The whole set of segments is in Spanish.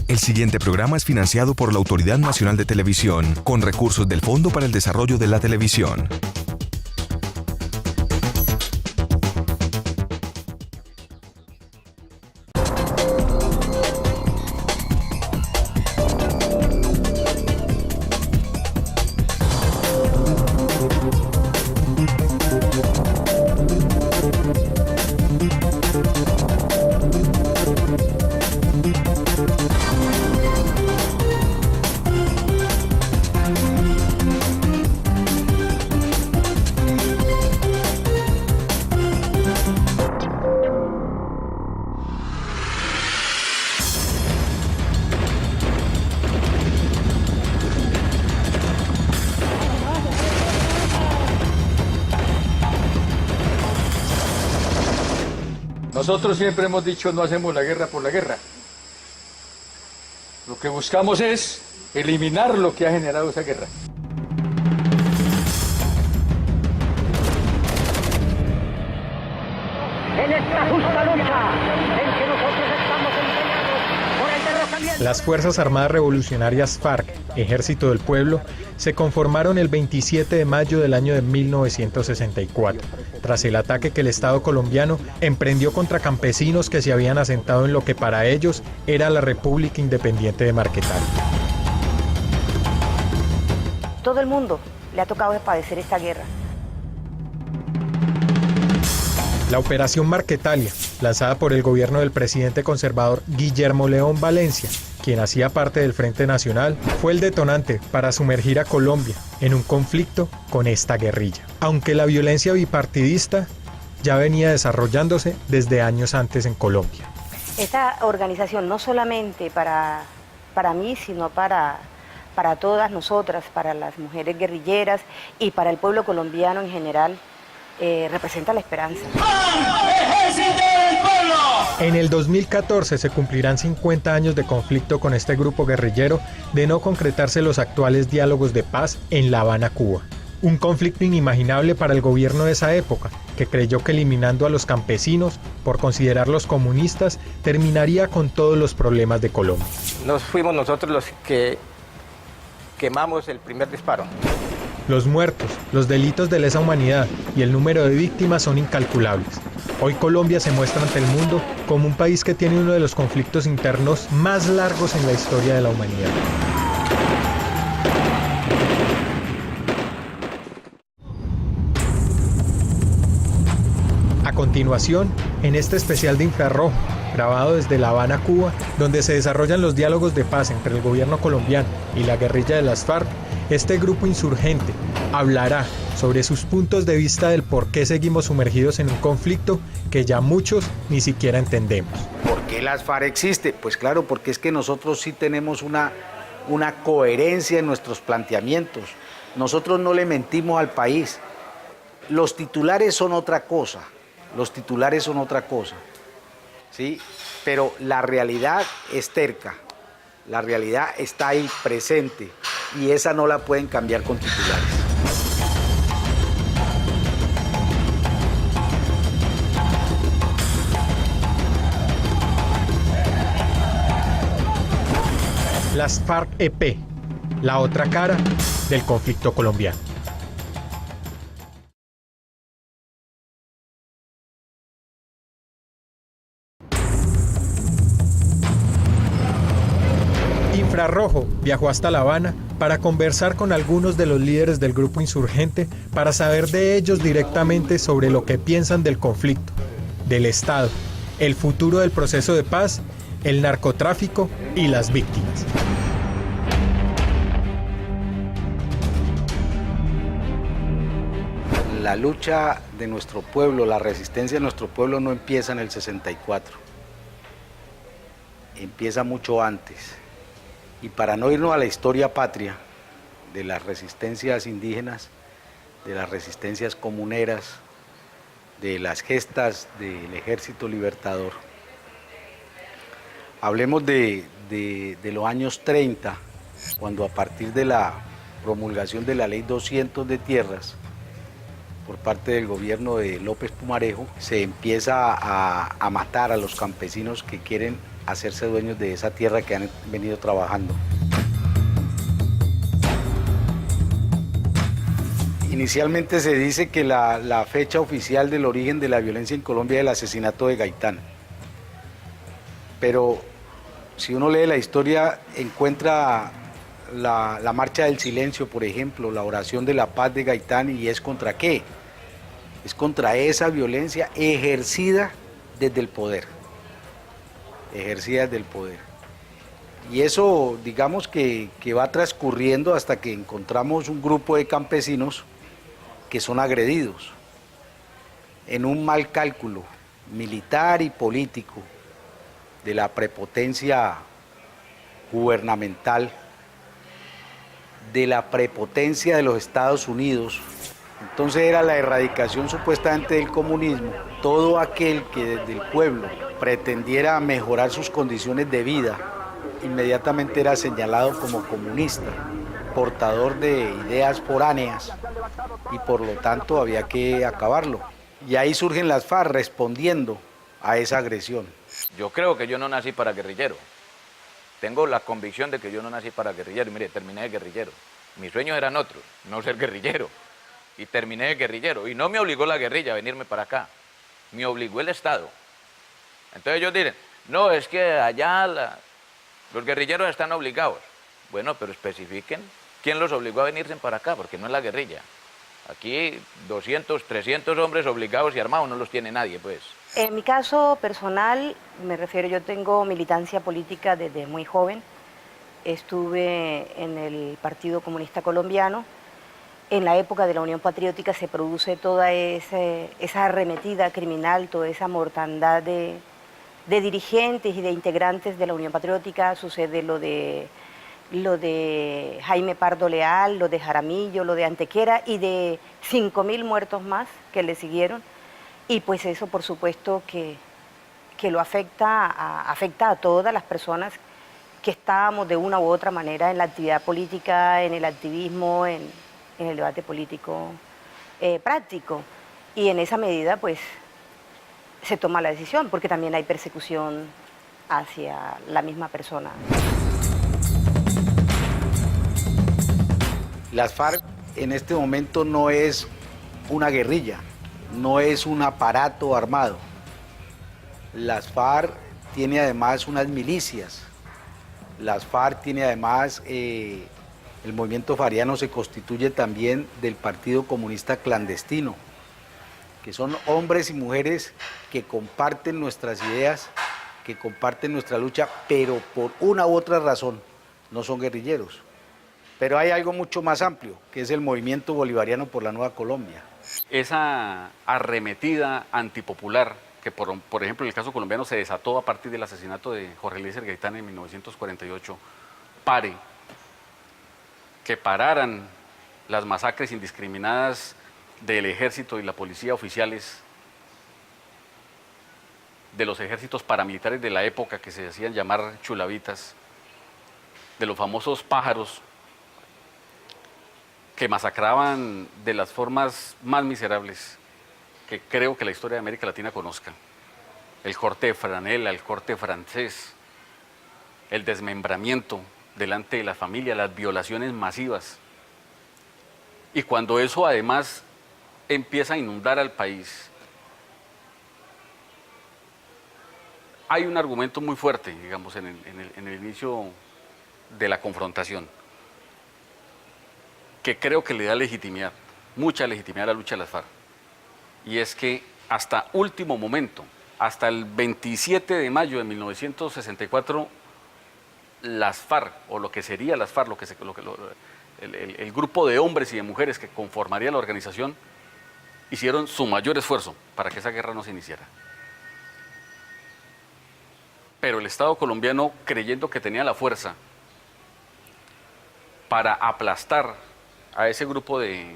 El siguiente programa es financiado por la Autoridad Nacional de Televisión, con recursos del Fondo para el Desarrollo de la Televisión. Nosotros siempre hemos dicho no hacemos la guerra por la guerra. Lo que buscamos es eliminar lo que ha generado esa guerra. En esta justa lucha en que nosotros estamos empeñados por el derrocamiento. Las Fuerzas Armadas Revolucionarias FARC, Ejército del Pueblo, se conformaron el 27 de mayo del año de 1964, tras el ataque que el Estado colombiano emprendió contra campesinos que se habían asentado en lo que para ellos era la República Independiente de Marquetalia. Todo el mundo le ha tocado padecer esta guerra. La Operación Marquetalia, lanzada por el gobierno del presidente conservador Guillermo León Valencia, quien hacía parte del Frente Nacional, fue el detonante para sumergir a Colombia en un conflicto con esta guerrilla. Aunque la violencia bipartidista ya venía desarrollándose desde años antes en Colombia. Esta organización no solamente para mí, sino para todas nosotras, para las mujeres guerrilleras y para el pueblo colombiano en general, representa la esperanza. En el 2014 se cumplirán 50 años de conflicto con este grupo guerrillero de no concretarse los actuales diálogos de paz en La Habana, Cuba. Un conflicto inimaginable para el gobierno de esa época, que creyó que eliminando a los campesinos por considerarlos comunistas terminaría con todos los problemas de Colombia. Nos fuimos nosotros los que quemamos el primer disparo. Los muertos, los delitos de lesa humanidad y el número de víctimas son incalculables. Hoy Colombia se muestra ante el mundo como un país que tiene uno de los conflictos internos más largos en la historia de la humanidad. A continuación, en este especial de Infrarrojo, grabado desde La Habana, Cuba, donde se desarrollan los diálogos de paz entre el gobierno colombiano y la guerrilla de las FARC, este grupo insurgente hablará sobre sus puntos de vista del por qué seguimos sumergidos en un conflicto que ya muchos ni siquiera entendemos. ¿Por qué las FARC existe? Pues claro, porque es que nosotros sí tenemos una coherencia en nuestros planteamientos. Nosotros no le mentimos al país. Los titulares son otra cosa, ¿sí? Pero la realidad es terca, la realidad está ahí presente y esa no la pueden cambiar con titulares. Las FARC-EP, la otra cara del conflicto colombiano. Infrarrojo viajó hasta La Habana para conversar con algunos de los líderes del grupo insurgente para saber de ellos directamente sobre lo que piensan del conflicto, del Estado, el futuro del proceso de paz, el narcotráfico y las víctimas. La lucha de nuestro pueblo, la resistencia de nuestro pueblo no empieza en el 64, empieza mucho antes. Y para no irnos a la historia patria de las resistencias indígenas, de las resistencias comuneras, de las gestas del Ejército Libertador, hablemos de los años 30, cuando a partir de la promulgación de la Ley 200 de tierras, por parte del gobierno de López Pumarejo, se empieza a matar a los campesinos que quieren hacerse dueños de esa tierra que han venido trabajando. Inicialmente se dice que la fecha oficial del origen de la violencia en Colombia es el asesinato de Gaitán. Pero si uno lee la historia, encuentra la marcha del silencio, por ejemplo, la oración de la paz de Gaitán, ¿y es contra qué? Es contra esa violencia ejercida desde el poder. Ejercida desde el poder. Y eso, digamos que va transcurriendo hasta que encontramos un grupo de campesinos que son agredidos en un mal cálculo militar y político de la prepotencia gubernamental, de la prepotencia de los Estados Unidos. Entonces era la erradicación supuestamente del comunismo. Todo aquel que desde el pueblo pretendiera mejorar sus condiciones de vida, inmediatamente era señalado como comunista, portador de ideas foráneas, y por lo tanto había que acabarlo. Y ahí surgen las FARC respondiendo a esa agresión. Yo creo que yo no nací para guerrillero. Tengo la convicción de que yo no nací para guerrillero. Y mire, terminé de guerrillero. Mis sueños eran otros, no ser guerrillero. Y terminé de guerrillero. Y no me obligó la guerrilla a venirme para acá. Me obligó el Estado. Entonces ellos dicen, no, es que allá los guerrilleros están obligados. Bueno, pero especifiquen quién los obligó a venirse para acá, porque no es la guerrilla. Aquí 200, 300 hombres obligados y armados no los tiene nadie, pues. En mi caso personal, me refiero, yo tengo militancia política desde muy joven. Estuve en el Partido Comunista Colombiano. En la época de la Unión Patriótica se produce toda esa arremetida criminal, toda esa mortandad de dirigentes y de integrantes de la Unión Patriótica. Sucede lo de Jaime Pardo Leal, lo de Jaramillo, lo de Antequera y de 5.000 muertos más que le siguieron. Y pues eso por supuesto que lo afecta a todas las personas que estábamos de una u otra manera en la actividad política, en el activismo, en el debate político práctico. Y en esa medida pues se toma la decisión, porque también hay persecución hacia la misma persona. Las FARC en este momento no es una guerrilla, no es un aparato armado. Las FARC tiene además unas milicias. Las FARC tiene además, el movimiento fariano se constituye también del Partido Comunista Clandestino, que son hombres y mujeres que comparten nuestras ideas, que comparten nuestra lucha, pero por una u otra razón no son guerrilleros. Pero hay algo mucho más amplio, que es el movimiento bolivariano por la Nueva Colombia. Esa arremetida antipopular, que por ejemplo en el caso colombiano se desató a partir del asesinato de Jorge Eliezer Gaitán en 1948, que pararan las masacres indiscriminadas del ejército y la policía oficiales, de los ejércitos paramilitares de la época que se hacían llamar chulavitas, de los famosos pájaros, que masacraban de las formas más miserables que creo que la historia de América Latina conozca. El corte de franela, el corte francés, el desmembramiento delante de la familia, las violaciones masivas. Y cuando eso además empieza a inundar al país, hay un argumento muy fuerte, digamos, en el inicio de la confrontación, que creo que le da legitimidad, mucha legitimidad a la lucha de las FARC. Y es que hasta último momento, hasta el 27 de mayo de 1964, las FARC, o lo que sería las FARC, el grupo de hombres y de mujeres que conformaría la organización, hicieron su mayor esfuerzo para que esa guerra no se iniciara. Pero el Estado colombiano, creyendo que tenía la fuerza para aplastar a ese grupo de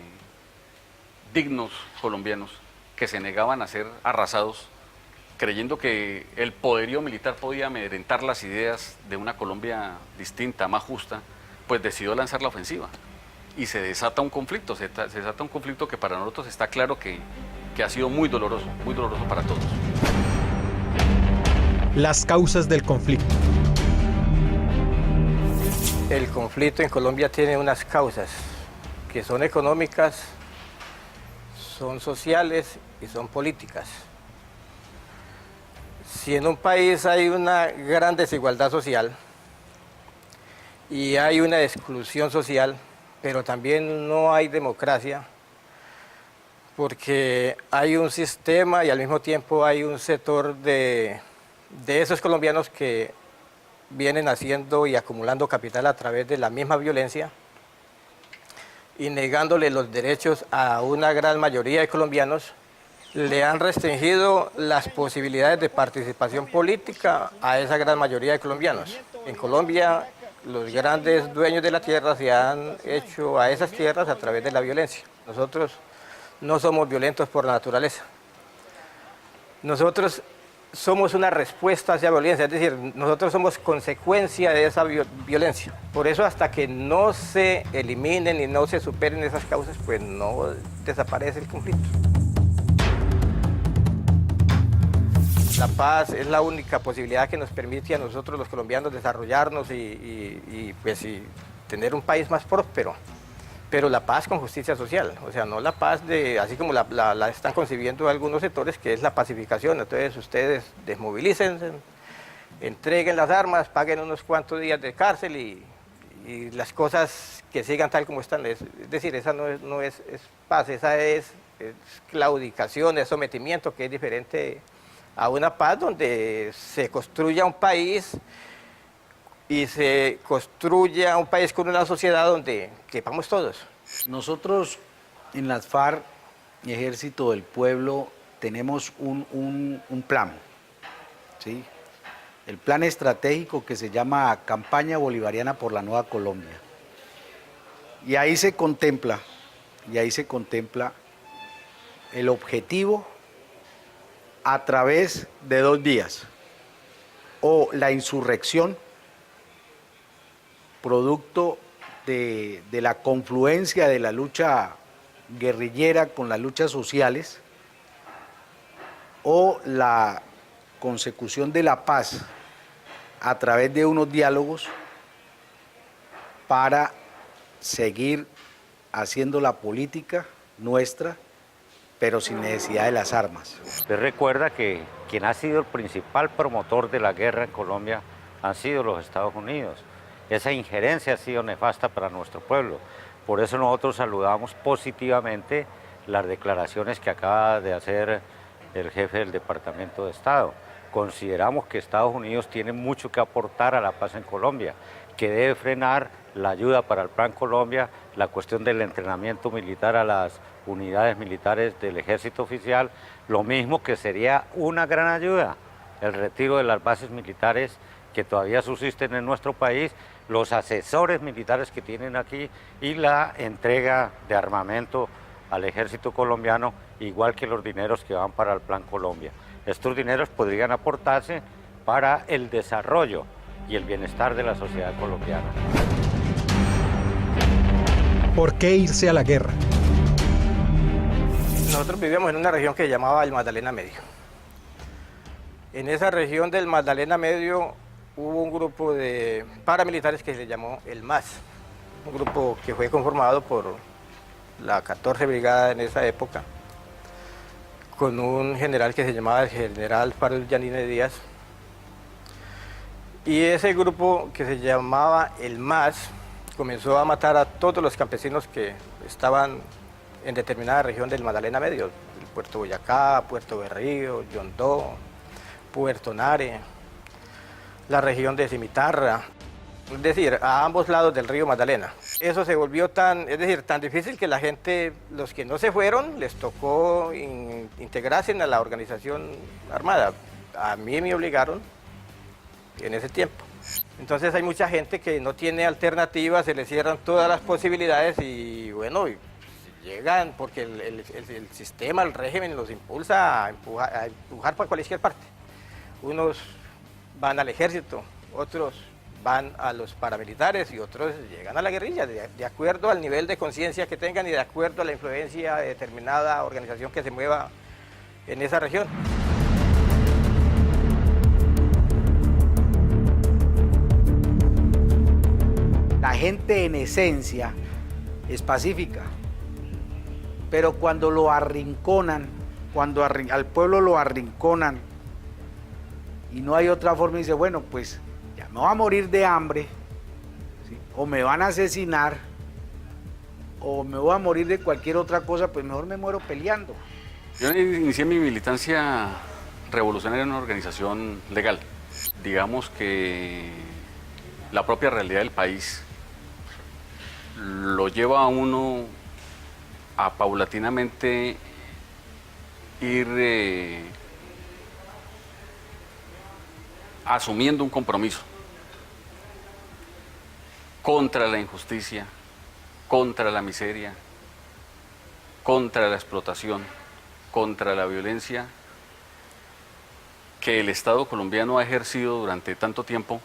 dignos colombianos que se negaban a ser arrasados, creyendo que el poderío militar podía amedrentar las ideas de una Colombia distinta, más justa, pues decidió lanzar la ofensiva. Y se desata un conflicto, se desata un conflicto que para nosotros está claro que ha sido muy doloroso para todos. las causas del conflicto. El conflicto en Colombia tiene unas causas que son económicas, son sociales y son políticas. Si en un país hay una gran desigualdad social y hay una exclusión social, pero también no hay democracia, porque hay un sistema y al mismo tiempo hay un sector de esos colombianos que vienen haciendo y acumulando capital a través de la misma violencia y negándole los derechos a una gran mayoría de colombianos, le han restringido las posibilidades de participación política a esa gran mayoría de colombianos. En Colombia, los grandes dueños de la tierra se han hecho a esas tierras a través de la violencia. Nosotros no somos violentos por la naturaleza. Nosotros somos una respuesta hacia la violencia, es decir, nosotros somos consecuencia de esa violencia. Por eso hasta que no se eliminen y no se superen esas causas, pues no desaparece el conflicto. La paz es la única posibilidad que nos permite a nosotros los colombianos desarrollarnos y tener un país más próspero. Pero la paz con justicia social, o sea, no la paz así como la están concibiendo algunos sectores, que es la pacificación. Entonces ustedes desmovilícense, entreguen las armas, paguen unos cuantos días de cárcel y las cosas que sigan tal como están. Es decir, esa no es paz, esa es claudicación, es sometimiento, que es diferente a una paz donde se construya un país y se construya un país con una sociedad donde quepamos todos. Nosotros en las FARC, Ejército del Pueblo, tenemos un plan, ¿sí? El plan estratégico que se llama Campaña Bolivariana por la Nueva Colombia. Y ahí se contempla el objetivo a través de 2 vías: o la insurrección, producto de la confluencia de la lucha guerrillera con las luchas sociales, o la consecución de la paz a través de unos diálogos para seguir haciendo la política nuestra, pero sin necesidad de las armas. Usted recuerda que quien ha sido el principal promotor de la guerra en Colombia han sido los Estados Unidos. Esa injerencia ha sido nefasta para nuestro pueblo. Por eso nosotros saludamos positivamente las declaraciones que acaba de hacer el jefe del Departamento de Estado. Consideramos que Estados Unidos tiene mucho que aportar a la paz en Colombia, que debe frenar la ayuda para el Plan Colombia, la cuestión del entrenamiento militar a las unidades militares del ejército oficial, lo mismo que sería una gran ayuda, el retiro de las bases militares que todavía subsisten en nuestro país, los asesores militares que tienen aquí y la entrega de armamento al ejército colombiano, igual que los dineros que van para el Plan Colombia. Estos dineros podrían aportarse para el desarrollo y el bienestar de la sociedad colombiana. ¿Por qué irse a la guerra? Nosotros vivíamos en una región que se llamaba el Magdalena Medio. En esa región del Magdalena Medio hubo un grupo de paramilitares que se llamó el MAS, un grupo que fue conformado por la 14 Brigada en esa época, con un general que se llamaba el general Farul Yanine Díaz. Y ese grupo que se llamaba el MAS comenzó a matar a todos los campesinos que estaban en determinada región del Magdalena Medio, el Puerto Boyacá, Puerto Berrío, Yondó, Puerto Nare, la región de Cimitarra, es decir, a ambos lados del río Magdalena. Eso se volvió tan difícil que la gente, los que no se fueron, les tocó integrarse a la organización armada. A mí me obligaron en ese tiempo. Entonces hay mucha gente que no tiene alternativas, se les cierran todas las posibilidades y bueno, llegan porque el sistema, el régimen los impulsa a empujar para cualquier parte. Unos van al ejército, otros van a los paramilitares y otros llegan a la guerrilla, de acuerdo al nivel de conciencia que tengan y de acuerdo a la influencia de determinada organización que se mueva en esa región. gente en esencia es pacífica, pero cuando lo arrinconan, cuando al pueblo lo arrinconan y no hay otra forma, dice, bueno, pues ya me voy a morir de hambre, ¿sí? O me van a asesinar, o me voy a morir de cualquier otra cosa, pues mejor me muero peleando. Yo inicié mi militancia revolucionaria en una organización legal. Digamos que la propia realidad del país lo lleva a uno a paulatinamente ir asumiendo un compromiso contra la injusticia, contra la miseria, contra la explotación, contra la violencia que el Estado colombiano ha ejercido durante tanto tiempo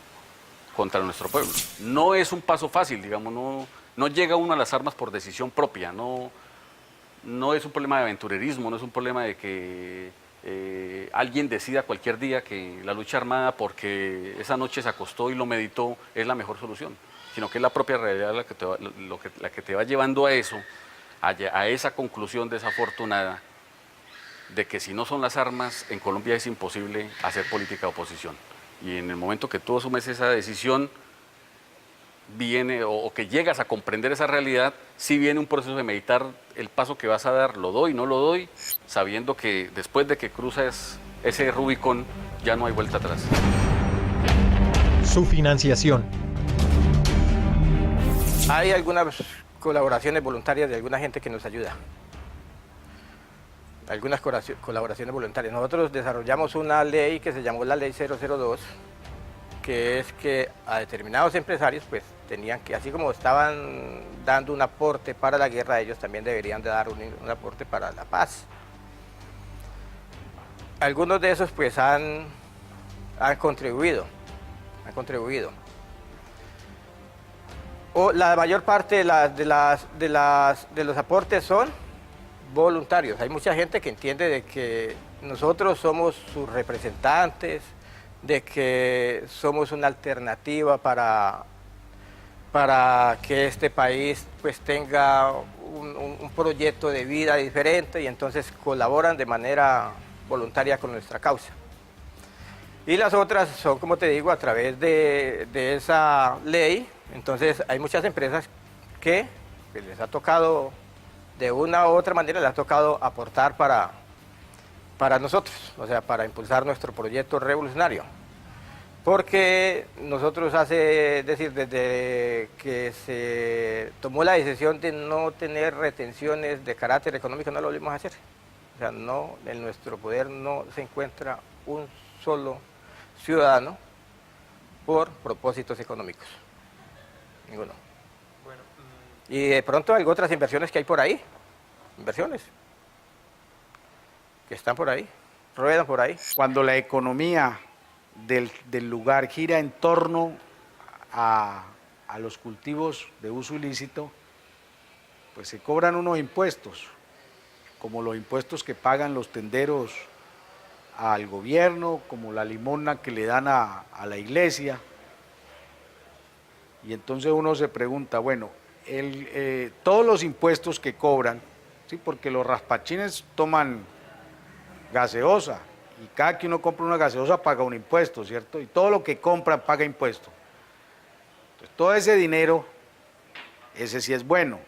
contra nuestro pueblo. No es un paso fácil, digamos, no llega uno a las armas por decisión propia, no es un problema de aventurerismo, no es un problema de que alguien decida cualquier día que la lucha armada porque esa noche se acostó y lo meditó es la mejor solución, sino que es la propia realidad la que te va llevando a eso, a esa conclusión desafortunada de que si no son las armas, en Colombia es imposible hacer política de oposición. Y en el momento que tú asumes esa decisión, viene, o que llegas a comprender esa realidad, sí viene un proceso de meditar el paso que vas a dar, lo doy, no lo doy, sabiendo que después de que cruzas ese Rubicón, ya no hay vuelta atrás. Su financiación. Hay algunas colaboraciones voluntarias de alguna gente que nos ayuda. Algunas colaboraciones voluntarias. Nosotros desarrollamos una ley que se llamó la Ley 002, que es que a determinados empresarios pues tenían que, así como estaban dando un aporte para la guerra, ellos también deberían de dar un aporte para la paz. Algunos de esos pues han contribuido. O la mayor parte de los aportes son voluntarios. Hay mucha gente que entiende de que nosotros somos sus representantes, de que somos una alternativa para que este país pues tenga un proyecto de vida diferente y entonces colaboran de manera voluntaria con nuestra causa. Y las otras son, como te digo, a través de esa ley. Entonces hay muchas empresas que les ha tocado, de una u otra manera, les ha tocado aportar para nosotros, o sea, para impulsar nuestro proyecto revolucionario. Porque nosotros desde que se tomó la decisión de no tener retenciones de carácter económico, no lo volvimos a hacer. O sea, no, en nuestro poder no se encuentra un solo ciudadano por propósitos económicos. Ninguno. Bueno, y de pronto hay otras inversiones que hay por ahí, inversiones que están por ahí, ruedan por ahí. Cuando la economía del lugar gira en torno a los cultivos de uso ilícito, pues se cobran unos impuestos, como los impuestos que pagan los tenderos al gobierno, como la limosna que le dan a la iglesia. Y entonces uno se pregunta, bueno, todos los impuestos que cobran, ¿sí? Porque los raspachines toman gaseosa, y cada que uno compra una gaseosa paga un impuesto, ¿cierto? Y todo lo que compra paga impuesto. Entonces, todo ese dinero, ese sí es bueno,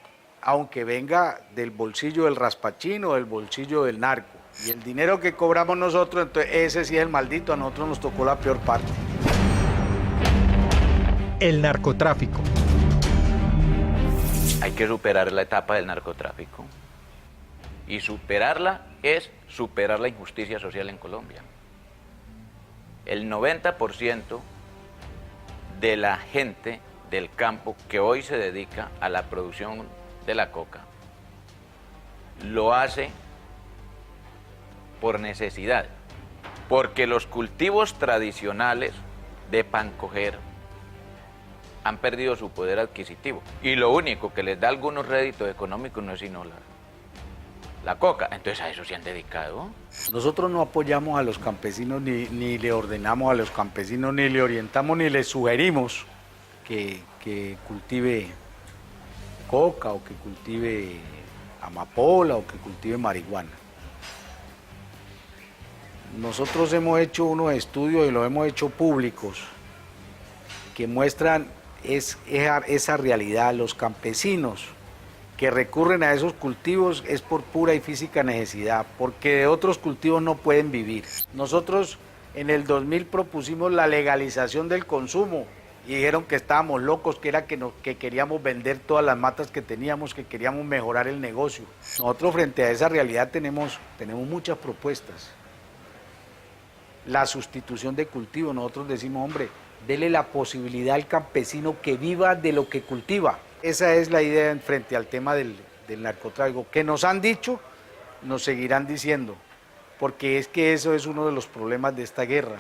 aunque venga del bolsillo del raspachín o del bolsillo del narco. Y el dinero que cobramos nosotros, entonces ese sí es el maldito, a nosotros nos tocó la peor parte. El narcotráfico. Hay que superar la etapa del narcotráfico. Y superarla es superar la injusticia social en Colombia. El 90% de la gente del campo que hoy se dedica a la producción de la coca lo hace por necesidad, porque los cultivos tradicionales de pancoger han perdido su poder adquisitivo y lo único que les da algunos réditos económicos no es sino la coca. Entonces a eso se han dedicado. Nosotros no apoyamos a los campesinos, ni le ordenamos a los campesinos, ni le orientamos, ni les sugerimos que que cultive coca o que cultive amapola o que cultive marihuana. Nosotros hemos hecho unos estudios y los hemos hecho públicos que muestran esa realidad. Los campesinos que recurren a esos cultivos es por pura y física necesidad, porque de otros cultivos no pueden vivir. Nosotros en el 2000 propusimos la legalización del consumo y dijeron que estábamos locos, que era que queríamos vender todas las matas que teníamos, que queríamos mejorar el negocio. Nosotros frente a esa realidad tenemos muchas propuestas. La sustitución de cultivo, nosotros decimos, hombre, dele la posibilidad al campesino que viva de lo que cultiva. Esa es la idea frente al tema del narcotráfico, que nos han dicho, nos seguirán diciendo, porque es que eso es uno de los problemas de esta guerra,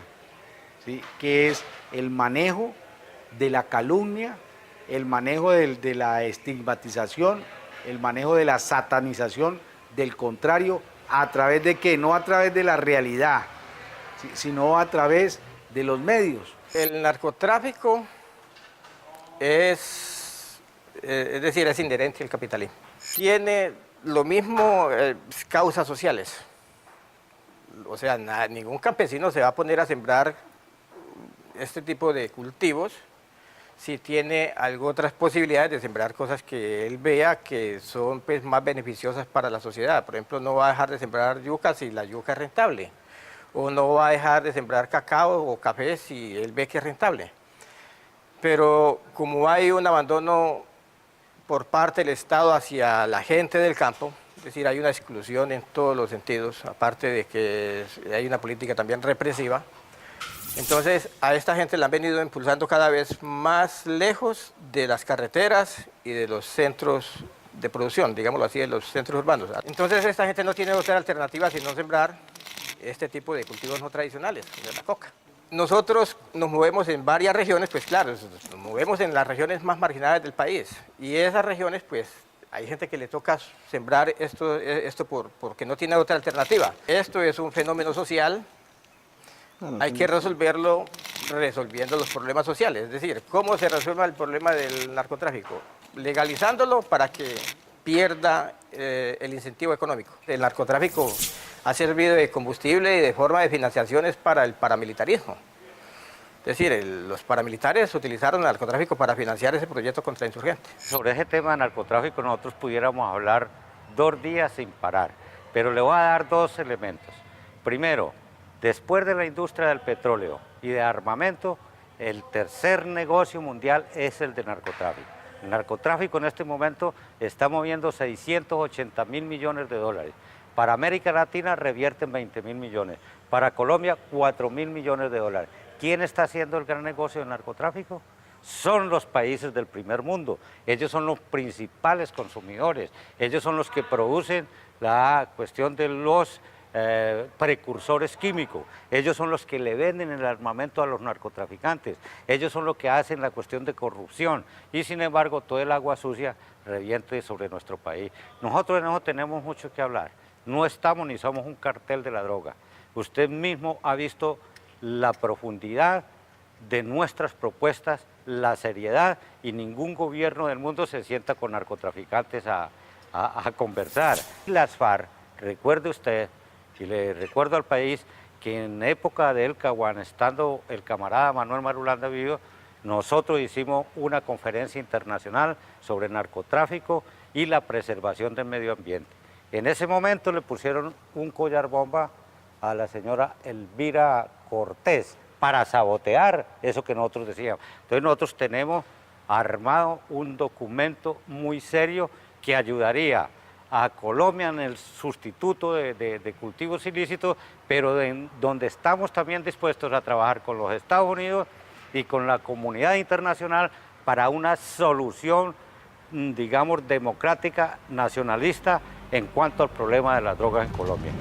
¿sí? Que es el manejo de la calumnia, el manejo de la estigmatización, el manejo de la satanización, del contrario, ¿a través de qué? No a través de la realidad, sino a través de los medios. El narcotráfico es decir, es inherente al capitalismo. Tiene lo mismo causas sociales. O sea, ningún campesino se va a poner a sembrar este tipo de cultivos si tiene otras posibilidades de sembrar cosas que él vea que son pues, más beneficiosas para la sociedad. Por ejemplo, no va a dejar de sembrar yuca si la yuca es rentable. O no va a dejar de sembrar cacao o café si él ve que es rentable. Pero como hay un abandono por parte del Estado hacia la gente del campo, es decir, hay una exclusión en todos los sentidos, aparte de que hay una política también represiva, entonces a esta gente la han venido impulsando cada vez más lejos de las carreteras y de los centros de producción, digámoslo así, de los centros urbanos. Entonces esta gente no tiene otra alternativa sino sembrar este tipo de cultivos no tradicionales, de la coca. Nosotros nos movemos en varias regiones, pues claro, nos movemos en las regiones más marginadas del país y esas regiones, pues hay gente que le toca sembrar esto porque no tiene otra alternativa. Esto es un fenómeno social, hay que resolverlo resolviendo los problemas sociales, es decir, ¿cómo se resuelve el problema del narcotráfico? Legalizándolo para que pierda el incentivo económico. El narcotráfico ha servido de combustible y de forma de financiaciones para el paramilitarismo. Es decir, los paramilitares utilizaron el narcotráfico para financiar ese proyecto contra insurgentes. Sobre ese tema de narcotráfico nosotros pudiéramos hablar 2 días sin parar, pero le voy a dar 2 elementos. Primero, después de la industria del petróleo y de armamento, el tercer negocio mundial es el de narcotráfico. El narcotráfico en este momento está moviendo 680.000 millones de dólares. Para América Latina revierten 20.000 millones. Para Colombia, 4.000 millones de dólares. ¿Quién está haciendo el gran negocio del narcotráfico? Son los países del primer mundo. Ellos son los principales consumidores. Ellos son los que producen la cuestión de los precursores químicos. Ellos son los que le venden el armamento a los narcotraficantes. Ellos son los que hacen la cuestión de corrupción. Y sin embargo, todo el agua sucia reviente sobre nuestro país. Nosotros no tenemos mucho que hablar. No estamos ni somos un cartel de la droga. Usted mismo ha visto la profundidad de nuestras propuestas, la seriedad, y ningún gobierno del mundo se sienta con narcotraficantes a conversar. Las FARC, recuerde usted, y le recuerdo al país, que en época de El Caguán, estando el camarada Manuel Marulanda vivo, nosotros hicimos una conferencia internacional sobre narcotráfico y la preservación del medio ambiente. En ese momento le pusieron un collar bomba a la señora Elvira Cortés para sabotear eso que nosotros decíamos. Entonces nosotros tenemos armado un documento muy serio que ayudaría a Colombia en el sustituto de cultivos ilícitos, pero donde estamos también dispuestos a trabajar con los Estados Unidos y con la comunidad internacional para una solución, digamos, democrática, nacionalista, en cuanto al problema de las drogas en Colombia.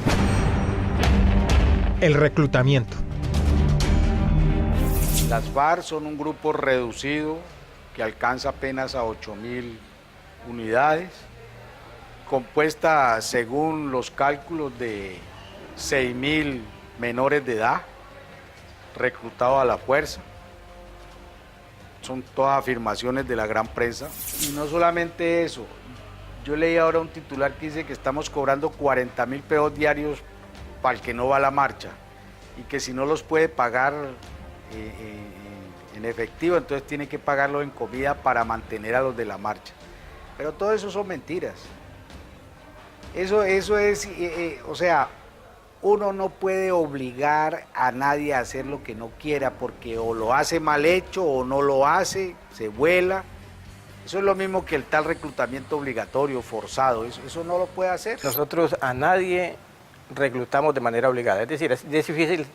El reclutamiento. Las FARC son un grupo reducido que alcanza apenas a 8.000 unidades, compuesta según los cálculos de 6.000 menores de edad, reclutados a la fuerza. son todas afirmaciones de la gran prensa. Y no solamente eso, yo leí ahora un titular que dice que estamos cobrando 40.000 pesos diarios para el que no va a la marcha y que si no los puede pagar en efectivo, entonces tiene que pagarlo en comida para mantener a los de la marcha. Pero todo eso son mentiras. Eso es, o sea, uno no puede obligar a nadie a hacer lo que no quiera, porque o lo hace mal hecho o no lo hace, se vuela. Eso es lo mismo que el tal reclutamiento obligatorio, forzado, eso no lo puede hacer. Nosotros a nadie reclutamos de manera obligada, es decir, es difícil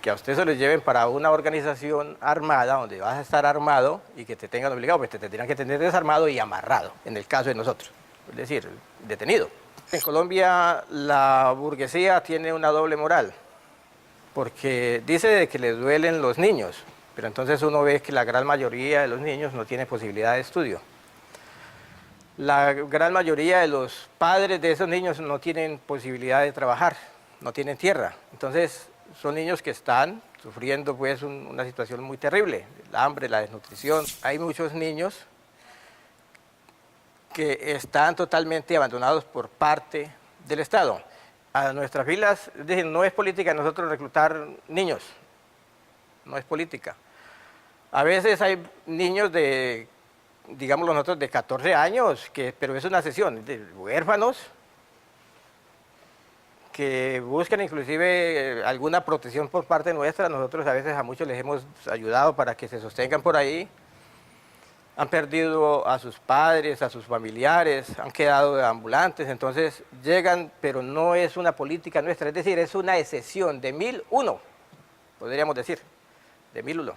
que a usted se lo lleven para una organización armada, donde vas a estar armado y que te tengan obligado, pues te tendrían que tener desarmado y amarrado, en el caso de nosotros, es decir, detenido. En Colombia la burguesía tiene una doble moral, porque dice de que les duelen los niños, pero entonces uno ve que la gran mayoría de los niños no tiene posibilidad de estudio. La gran mayoría de los padres de esos niños no tienen posibilidad de trabajar, no tienen tierra. Entonces son niños que están sufriendo pues una situación muy terrible, el hambre, la desnutrición. Hay muchos niños que están totalmente abandonados por parte del Estado. A nuestras filas, es decir, no es política nosotros reclutar niños, no es política. A veces hay niños de, digamos nosotros, de 14 años, pero es una sesión de huérfanos que buscan inclusive alguna protección por parte nuestra. Nosotros a veces a muchos les hemos ayudado para que se sostengan por ahí. Han perdido a sus padres, a sus familiares, han quedado ambulantes, entonces llegan, pero no es una política nuestra, es decir, es una excepción de 1001, podríamos decir, de 1001.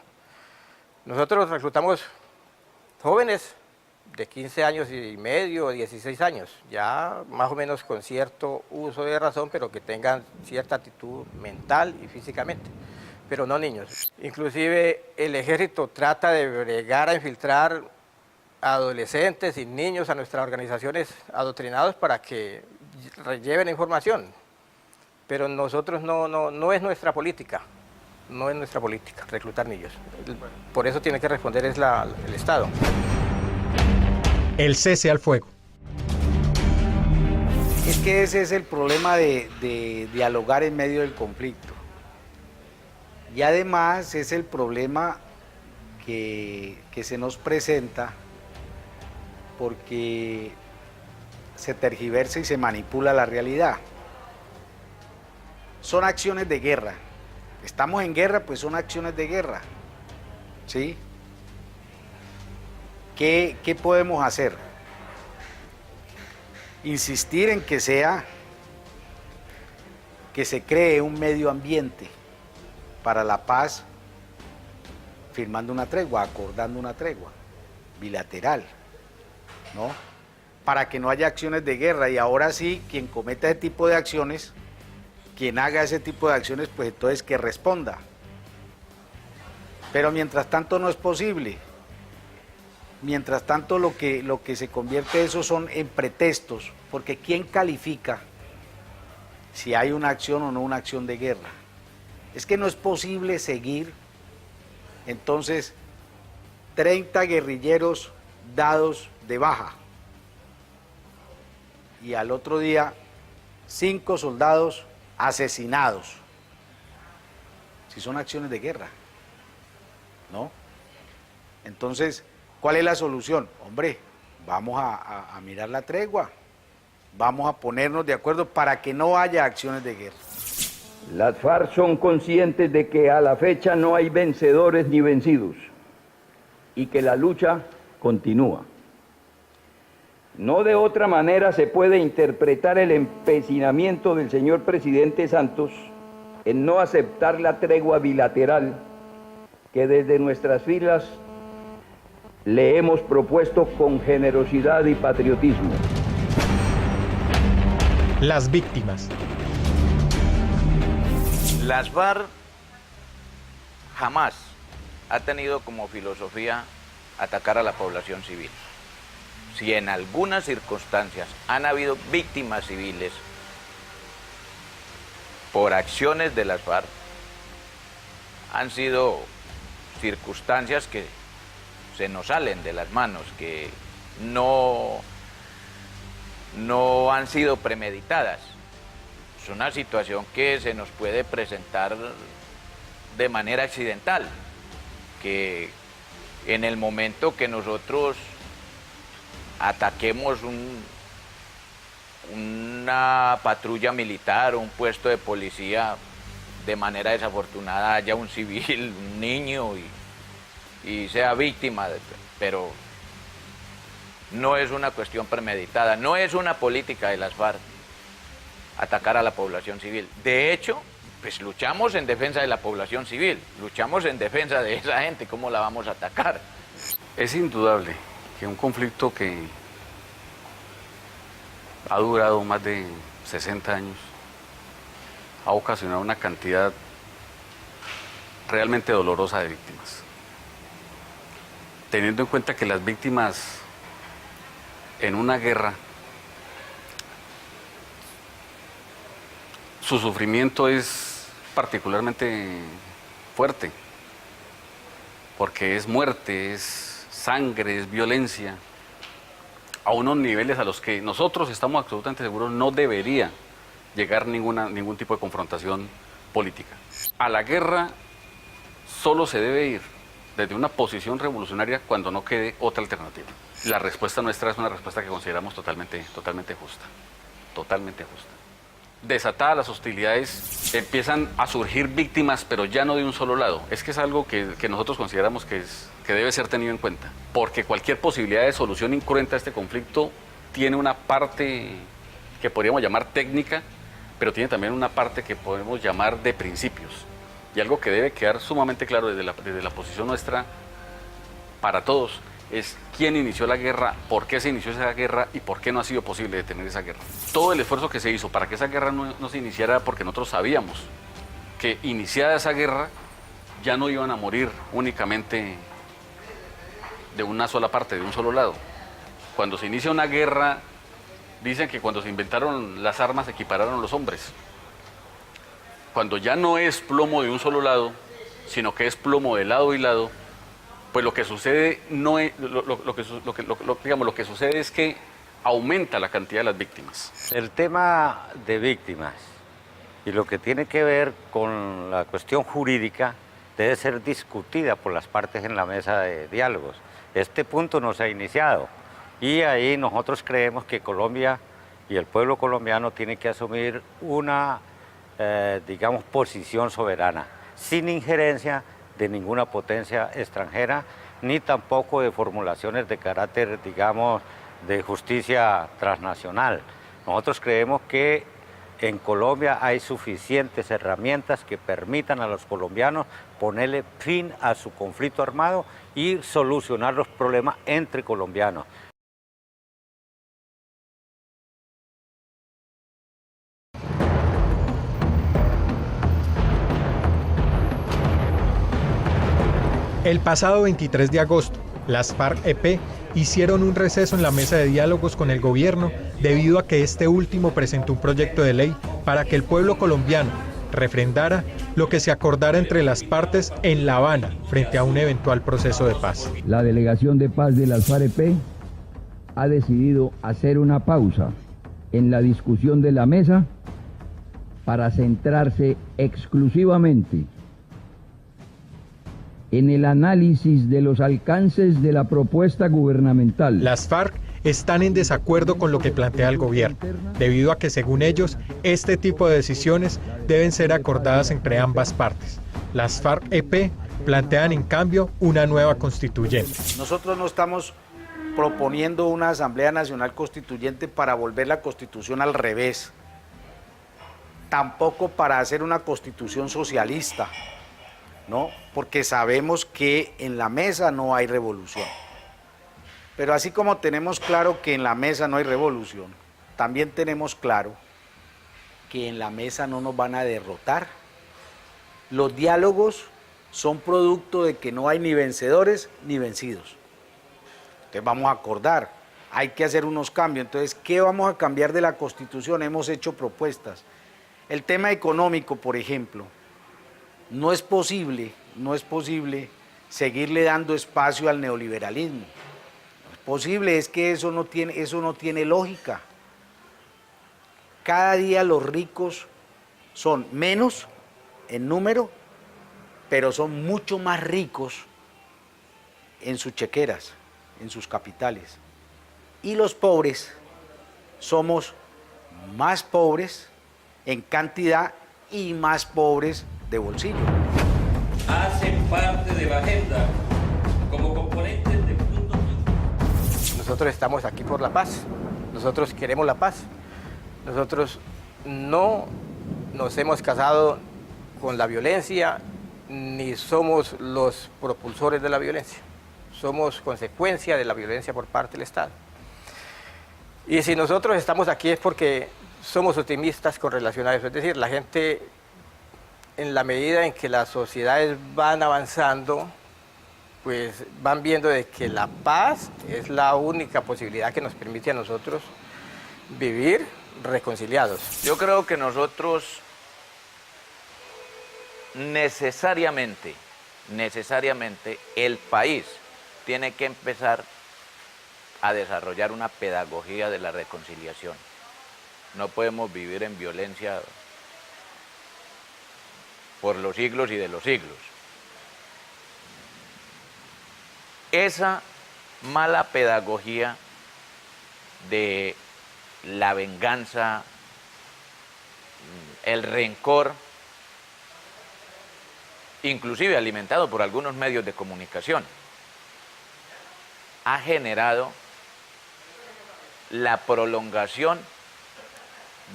Nosotros reclutamos jóvenes de 15 años y medio, 16 años, ya más o menos con cierto uso de razón, pero que tengan cierta actitud mental y físicamente, pero no niños. Inclusive el ejército trata de bregar a infiltrar adolescentes y niños a nuestras organizaciones adoctrinados para que lleven información, pero nosotros no es nuestra política. No es nuestra política reclutar niños. Por eso tiene que responder el Estado. El cese al fuego. Es que ese es el problema de dialogar en medio del conflicto. Y además es el problema que se nos presenta porque se tergiversa y se manipula la realidad. Son acciones de guerra. Estamos en guerra, pues son acciones de guerra, ¿sí? ¿Qué podemos hacer? Insistir en que se cree un medio ambiente para la paz, firmando una tregua, acordando una tregua bilateral, ¿no? Para que no haya acciones de guerra y ahora sí, quien cometa ese tipo de acciones, quien haga ese tipo de acciones, pues entonces que responda. Pero mientras tanto no es posible. Mientras tanto lo que se convierte eso son en pretextos, porque ¿quién califica si hay una acción o no una acción de guerra? Es que no es posible seguir entonces 30 guerrilleros dados de baja y al otro día 5 soldados asesinados, si son acciones de guerra, ¿no? Entonces, ¿cuál es la solución? Hombre, vamos a mirar la tregua, vamos a ponernos de acuerdo para que no haya acciones de guerra. Las FARC son conscientes de que a la fecha no hay vencedores ni vencidos y que la lucha continúa. No de otra manera se puede interpretar el empecinamiento del señor presidente Santos en no aceptar la tregua bilateral que desde nuestras filas le hemos propuesto con generosidad y patriotismo. Las víctimas. Las FARC jamás ha tenido como filosofía atacar a la población civil. Si en algunas circunstancias han habido víctimas civiles por acciones de las FARC, han sido circunstancias que se nos salen de las manos, que no han sido premeditadas. Es una situación que se nos puede presentar de manera accidental, que en el momento que nosotros ataquemos una patrulla militar o un puesto de policía, de manera desafortunada haya un civil, un niño y sea víctima, pero no es una cuestión premeditada, no es una política de las FARC atacar a la población civil. De hecho, pues luchamos en defensa de la población civil, luchamos en defensa de esa gente, ¿cómo la vamos a atacar? Es indudable que un conflicto que ha durado más de 60 años ha ocasionado una cantidad realmente dolorosa de víctimas. Teniendo en cuenta que las víctimas en una guerra, su sufrimiento es particularmente fuerte, porque es muerte, es sangre, es violencia, a unos niveles a los que nosotros estamos absolutamente seguros no debería llegar ningún tipo de confrontación política. A la guerra solo se debe ir desde una posición revolucionaria cuando no quede otra alternativa. La respuesta nuestra es una respuesta que consideramos totalmente justa, totalmente justa. Desatadas las hostilidades, empiezan a surgir víctimas, pero ya no de un solo lado. Es que es algo que nosotros consideramos que debe ser tenido en cuenta, porque cualquier posibilidad de solución incruenta a este conflicto tiene una parte que podríamos llamar técnica, pero tiene también una parte que podemos llamar de principios. Y algo que debe quedar sumamente claro desde la posición nuestra para todos es quién inició la guerra, por qué se inició esa guerra y por qué no ha sido posible detener esa guerra. Todo el esfuerzo que se hizo para que esa guerra no se iniciara, porque nosotros sabíamos que iniciada esa guerra ya no iban a morir únicamente de una sola parte, de un solo lado. Cuando se inicia una guerra, dicen que cuando se inventaron las armas se equipararon los hombres. Cuando ya no es plomo de un solo lado, sino que es plomo de lado y lado, pues lo que sucede no es, lo que sucede es que aumenta la cantidad de las víctimas. El tema de víctimas y lo que tiene que ver con la cuestión jurídica debe ser discutida por las partes en la mesa de diálogos. Este punto no se ha iniciado y ahí nosotros creemos que Colombia y el pueblo colombiano tiene que asumir una, posición soberana, sin injerencia de ninguna potencia extranjera, ni tampoco de formulaciones de carácter, de justicia transnacional. Nosotros creemos que en Colombia hay suficientes herramientas que permitan a los colombianos ponerle fin a su conflicto armado y solucionar los problemas entre colombianos. El pasado 23 de agosto, las FARC-EP hicieron un receso en la mesa de diálogos con el gobierno debido a que este último presentó un proyecto de ley para que el pueblo colombiano refrendara lo que se acordara entre las partes en La Habana frente a un eventual proceso de paz. La delegación de paz de las FARC-EP ha decidido hacer una pausa en la discusión de la mesa para centrarse exclusivamente en el análisis de los alcances de la propuesta gubernamental. Las FARC están en desacuerdo con lo que plantea el gobierno, debido a que, según ellos, este tipo de decisiones deben ser acordadas entre ambas partes. Las FARC-EP plantean, en cambio, una nueva constituyente. Nosotros no estamos proponiendo una Asamblea Nacional Constituyente para volver la Constitución al revés, tampoco para hacer una Constitución socialista, ¿no? Porque sabemos que en la mesa no hay revolución. Pero así como tenemos claro que en la mesa no hay revolución, también tenemos claro que en la mesa no nos van a derrotar. Los diálogos son producto de que no hay ni vencedores ni vencidos. Entonces vamos a acordar, hay que hacer unos cambios. Entonces, ¿qué vamos a cambiar de la Constitución? Hemos hecho propuestas. El tema económico, por ejemplo. No es posible seguirle dando espacio al neoliberalismo. No es posible, es que eso no tiene lógica. Cada día los ricos son menos en número, pero son mucho más ricos en sus chequeras, en sus capitales. Y los pobres somos más pobres en cantidad y más pobres de bolsillo. Hacen parte de la agenda como componentes de puntos. Nosotros estamos aquí por la paz, nosotros queremos la paz, nosotros no nos hemos casado con la violencia ni somos los propulsores de la violencia, somos consecuencia de la violencia por parte del Estado. Y si nosotros estamos aquí es porque somos optimistas con relación a eso, es decir, la gente, en la medida en que las sociedades van avanzando, pues van viendo de que la paz es la única posibilidad que nos permite a nosotros vivir reconciliados. Yo creo que nosotros necesariamente el país tiene que empezar a desarrollar una pedagogía de la reconciliación. No podemos vivir en violencia por los siglos y de los siglos. Esa mala pedagogía de la venganza, el rencor, inclusive alimentado por algunos medios de comunicación, ha generado la prolongación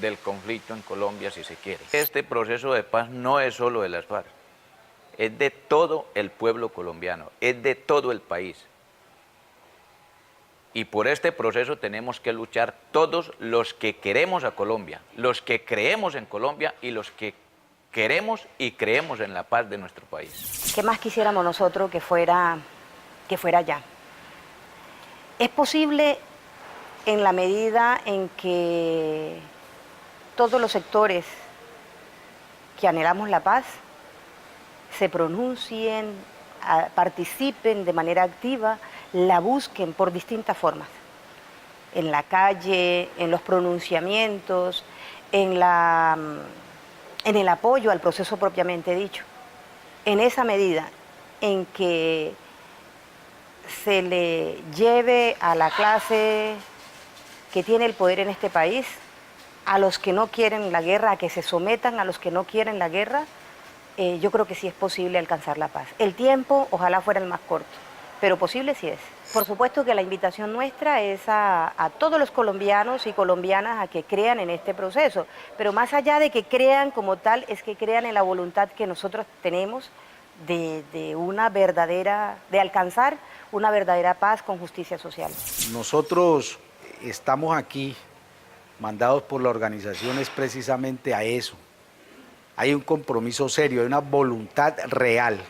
del conflicto en Colombia, si se quiere. Este proceso de paz no es solo de las FARC, es de todo el pueblo colombiano, es de todo el país. Y por este proceso tenemos que luchar todos los que queremos a Colombia, los que creemos en Colombia y los que queremos y creemos en la paz de nuestro país. ¿Qué más quisiéramos nosotros que fuera ya? Es posible en la medida en que todos los sectores que anhelamos la paz se pronuncien, participen de manera activa, la busquen por distintas formas, en la calle, en los pronunciamientos, en el apoyo al proceso propiamente dicho. En esa medida en que se le lleve a la clase que tiene el poder en este país, a los que no quieren la guerra, a que se sometan a los que no quieren la guerra, yo creo que sí es posible alcanzar la paz. El tiempo ojalá fuera el más corto, pero posible sí es. Por supuesto que la invitación nuestra es a todos los colombianos y colombianas a que crean en este proceso, pero más allá de que crean como tal, es que crean en la voluntad que nosotros tenemos de alcanzar una verdadera paz con justicia social. Nosotros estamos aquí mandados por la organización es precisamente a eso. Hay un compromiso serio, hay una voluntad real.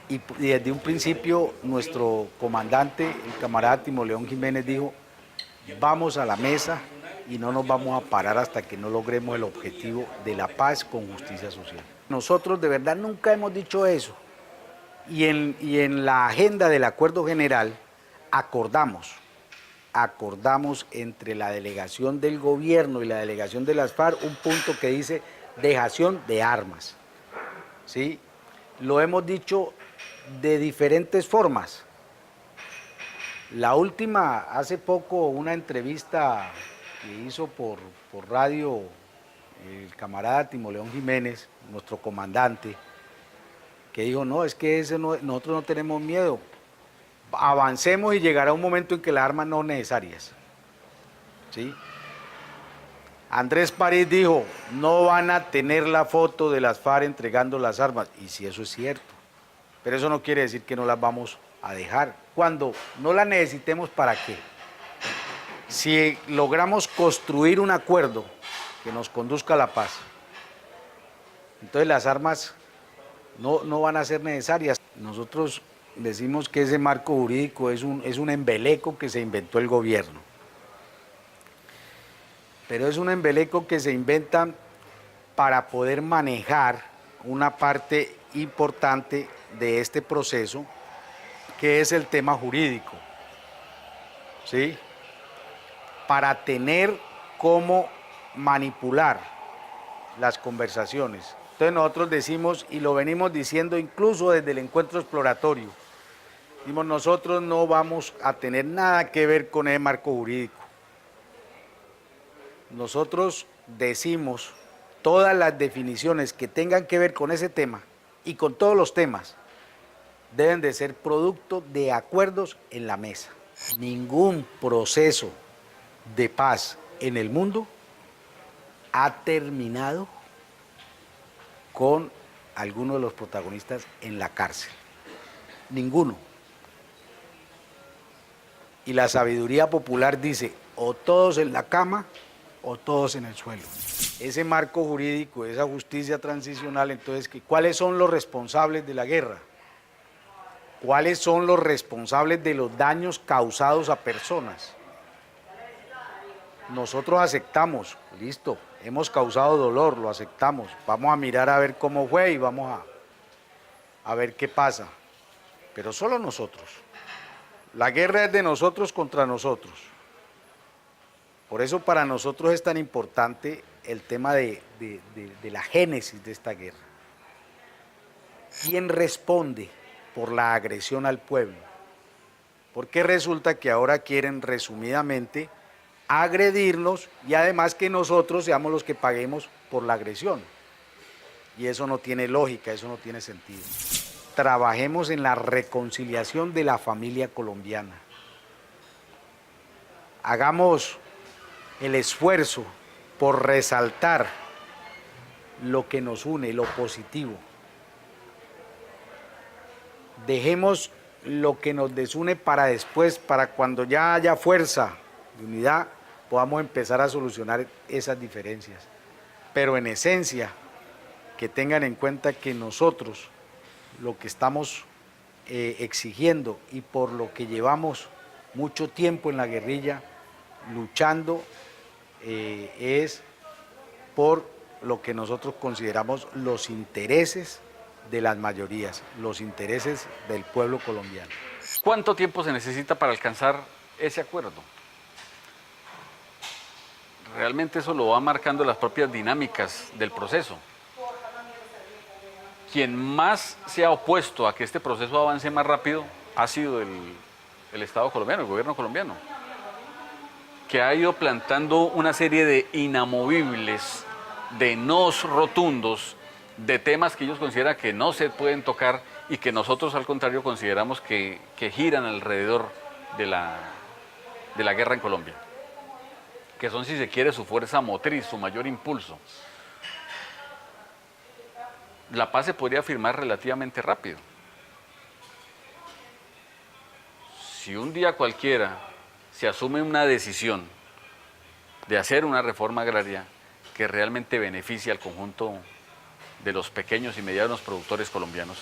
Y desde un principio nuestro comandante, el camarada Timoleón Jiménez, dijo, vamos a la mesa y no nos vamos a parar hasta que no logremos el objetivo de la paz con justicia social. Nosotros de verdad nunca hemos dicho eso. Y en la agenda del acuerdo general acordamos entre la delegación del gobierno y la delegación de las FARC un punto que dice dejación de armas. ¿Sí? Lo hemos dicho de diferentes formas. La última, hace poco, una entrevista que hizo por radio el camarada Timoleón Jiménez, nuestro comandante, que dijo, no, es que nosotros no tenemos miedo, avancemos y llegará un momento en que las armas no son necesarias. ¿Sí? Andrés París dijo, no van a tener la foto de las FARC entregando las armas, y si eso es cierto, pero eso no quiere decir que no las vamos a dejar. Cuando no las necesitemos, ¿para qué? Si logramos construir un acuerdo que nos conduzca a la paz, entonces las armas no van a ser necesarias. Nosotros decimos que ese marco jurídico es un embeleco que se inventó el gobierno. Pero es un embeleco que se inventan para poder manejar una parte importante de este proceso, que es el tema jurídico, ¿sí? Para tener cómo manipular las conversaciones. Entonces nosotros decimos, y lo venimos diciendo incluso desde el encuentro exploratorio, decimos, nosotros no vamos a tener nada que ver con ese marco jurídico. Nosotros decimos todas las definiciones que tengan que ver con ese tema y con todos los temas deben de ser producto de acuerdos en la mesa. Ningún proceso de paz en el mundo ha terminado con alguno de los protagonistas en la cárcel. Ninguno. Y la sabiduría popular dice, o todos en la cama o todos en el suelo. Ese marco jurídico, esa justicia transicional, entonces, ¿cuáles son los responsables de la guerra? ¿Cuáles son los responsables de los daños causados a personas? Nosotros aceptamos, listo, hemos causado dolor, lo aceptamos, vamos a mirar a ver cómo fue y vamos a ver qué pasa, pero solo nosotros. La guerra es de nosotros contra nosotros. Por eso para nosotros es tan importante el tema de la génesis de esta guerra. ¿Quién responde por la agresión al pueblo? Porque resulta que ahora quieren resumidamente agredirnos y además que nosotros seamos los que paguemos por la agresión. Y eso no tiene lógica, eso no tiene sentido. Trabajemos en la reconciliación de la familia colombiana. Hagamos el esfuerzo por resaltar lo que nos une, lo positivo. Dejemos lo que nos desune para después, para cuando ya haya fuerza de unidad, podamos empezar a solucionar esas diferencias. Pero en esencia, que tengan en cuenta que nosotros, lo que estamos exigiendo y por lo que llevamos mucho tiempo en la guerrilla, luchando, es por lo que nosotros consideramos los intereses de las mayorías, los intereses del pueblo colombiano. ¿Cuánto tiempo se necesita para alcanzar ese acuerdo? Realmente eso lo va marcando las propias dinámicas del proceso. Quien más se ha opuesto a que este proceso avance más rápido ha sido el Estado colombiano, el gobierno colombiano, que ha ido plantando una serie de inamovibles, de nos rotundos, de temas que ellos consideran que no se pueden tocar y que nosotros al contrario consideramos que giran alrededor de la guerra en Colombia, que son, si se quiere, su fuerza motriz, su mayor impulso. La paz se podría firmar relativamente rápido. Si un día cualquiera se asume una decisión de hacer una reforma agraria que realmente beneficie al conjunto de los pequeños y medianos productores colombianos.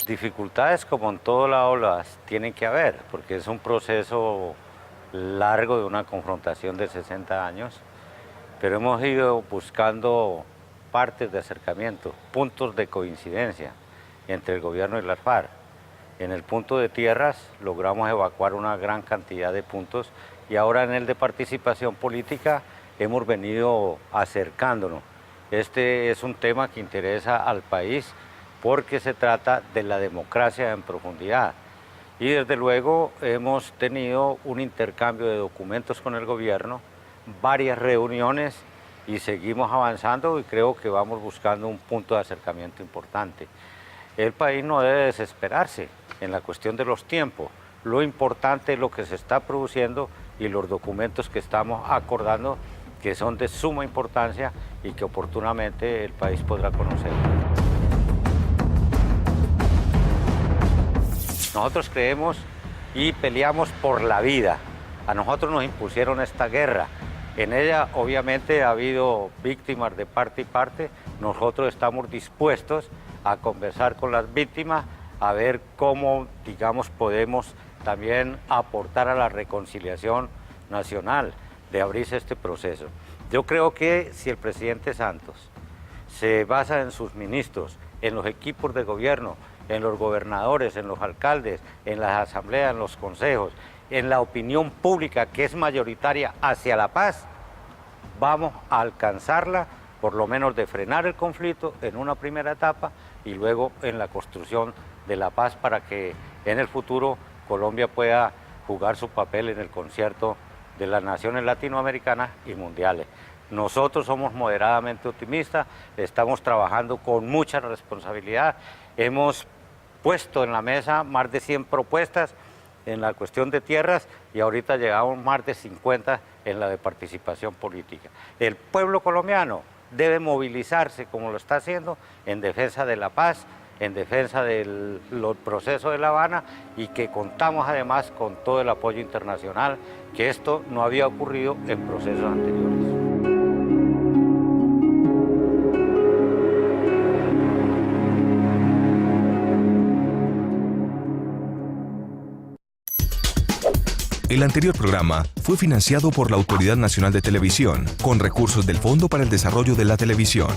Dificultades como en todo lado las tienen que haber, porque es un proceso largo de una confrontación de 60 años, pero hemos ido buscando partes de acercamiento, puntos de coincidencia entre el gobierno y las FARC. En el punto de tierras logramos evacuar una gran cantidad de puntos y ahora en el de participación política hemos venido acercándonos. Este es un tema que interesa al país porque se trata de la democracia en profundidad. Y desde luego hemos tenido un intercambio de documentos con el gobierno, varias reuniones y seguimos avanzando y creo que vamos buscando un punto de acercamiento importante. El país no debe desesperarse en la cuestión de los tiempos. Lo importante es lo que se está produciendo y los documentos que estamos acordando, que son de suma importancia y que oportunamente el país podrá conocer. Nosotros creemos y peleamos por la vida. A nosotros nos impusieron esta guerra. En ella obviamente ha habido víctimas de parte y parte. Nosotros estamos dispuestos a conversar con las víctimas, a ver cómo, digamos, podemos también aportar a la reconciliación nacional, de abrirse este proceso. Yo creo que si el presidente Santos se basa en sus ministros, en los equipos de gobierno en los gobernadores, en los alcaldes, en las asambleas, en los consejos, en la opinión pública que es mayoritaria hacia la paz, vamos a alcanzarla, por lo menos de frenar el conflicto en una primera etapa y luego en la construcción de la paz para que en el futuro Colombia pueda jugar su papel en el concierto de las naciones latinoamericanas y mundiales. Nosotros somos moderadamente optimistas, estamos trabajando con mucha responsabilidad, hemos puesto en la mesa más de 100 propuestas en la cuestión de tierras y ahorita llegamos más de 50 en la de participación política. El pueblo colombiano debe movilizarse como lo está haciendo en defensa de la paz, en defensa del proceso de La Habana y que contamos además con todo el apoyo internacional, que esto no había ocurrido en procesos anteriores. El anterior programa fue financiado por la Autoridad Nacional de Televisión, con recursos del Fondo para el Desarrollo de la Televisión.